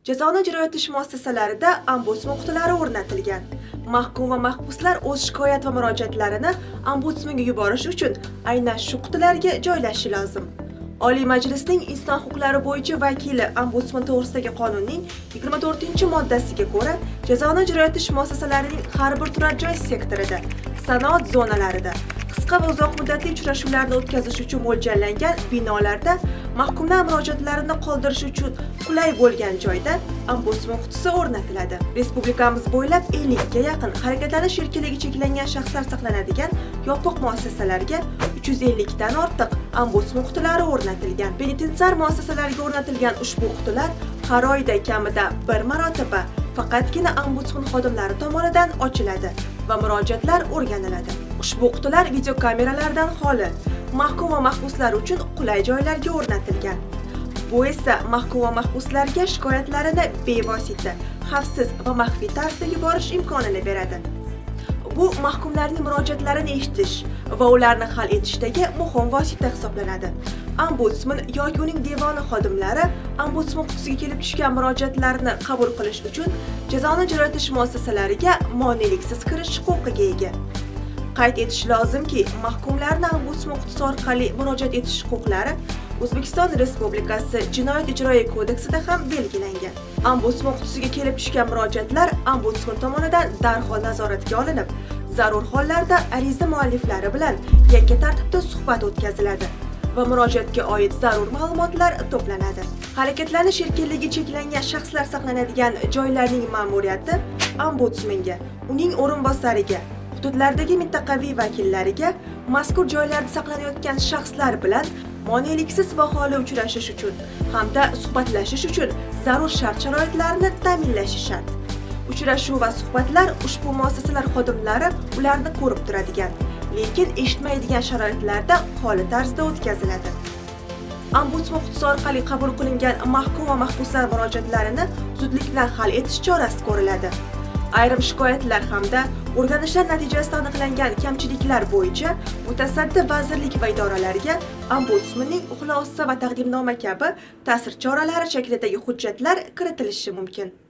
Jazoni ijro etish muassasalarida ombudsman qutulari o'rnatilgan. Mahkum va mahbuslar o'z shikoyat va murojaatlarini ombudsmanga yuborish uchun aynan shu qutilarga joylashi lozim. Oliy Majlisning Inson huquqlari bo'yicha vakili ombudsman to'g'risidagi qonunning 24-moddasiga ko'ra, jazoni ijro etish muassasalarining har bir turar joy sektorida, sanoat zonalarida, qisqa va uzoq muddatli uchrashuvlarni o'tkazish uchun mo'ljallangan binolarda mahkumlar murojaatlarini qoldirish uchun qulay bo'lgan joyda ombudsman qutisi o'rnatiladi. Respublikamiz bo'ylab 50 ga yaqin harakatlanish erkinligi cheklangan shaxslar saqlanadigan yopiq muassasalarga 350 dan ortiq ombudsman qutilari o'rnatilgan. Penitensiar muassasalarga o'rnatilgan ushbu qutilar har oyda kamida bir marotaba faqatgina ombudsman xodimlari tomonidan ochiladi va murojaatlar o'rganiladi. Ushbu qutilar videokameralardan xoli, mahkum va mahbuslar uchun qulay joylarga o'rnatilgan. Bu esa mahkum va mahbuslarga shikoyatlarini bevosita, xavfsiz va maxfiy tarzda yuborish imkonini beradi. Bu mahkumlarning murojaatlarini eshitish va ularni hal etishdagi muhim vosita hisoblanadi. Ombudsman yoki uning devoni xodimlari ombudsman qutisiga kelib tushgan murojaatlarni qabul qilish uchun jazoni ijro etish muassasalariga moneliksiz kirish huquqiga ega. Qayd etish lozimki, mahkumlarni ombudsman qutisi orqali murojaat etish huquqlari O'zbekiston Respublikasi Jinoyat ijroiya kodeksida ham belgilangan. Ombudsman qutisiga kelib tushgan murojaatlar ombudsman tomonidan darhol nazoratga olinib, zarur hollarda ariza mualliflari bilan yakka tartibda suhbat o'tkaziladi va murojaatga oid zarur ma'lumotlar to'planadi. Harakatlanish erkinligi cheklangan shaxslar saqlanadigan joylarning ma'muriyati ombudsmanga, uning o'rinbosariga, hududlardagi mintaqaviy vakillariga mazkur joylarda saqlanayotgan shaxslar bilan moneliksiz va xoli uchrashish uchun hamda suhbatlashish uchun zarur shart-sharoitlarni ta'minlashi shart. Uchrashuv va suhbatlar ushbu muassasalar xodimlari ularni ko'rib turadigan, lekin eshitmaydigan sharoitlarda xoli tarzda o'tkaziladi. Ombudsman qutisi orqali qabul qilingan mahkum va mahbuslar murojaatlarini zudlik bilan hal etish chorasi ko'riladi. Ayrim shikoyatlar hamda o'rganishlar natijasida aniqlangan kamchiliklar bo'yicha mutasaddi vazirlik va idoralarga ombudsmanning xulosa va taqdimnoma kabi ta'sir choralari shaklidagi hujjatlar kiritilishi mumkin.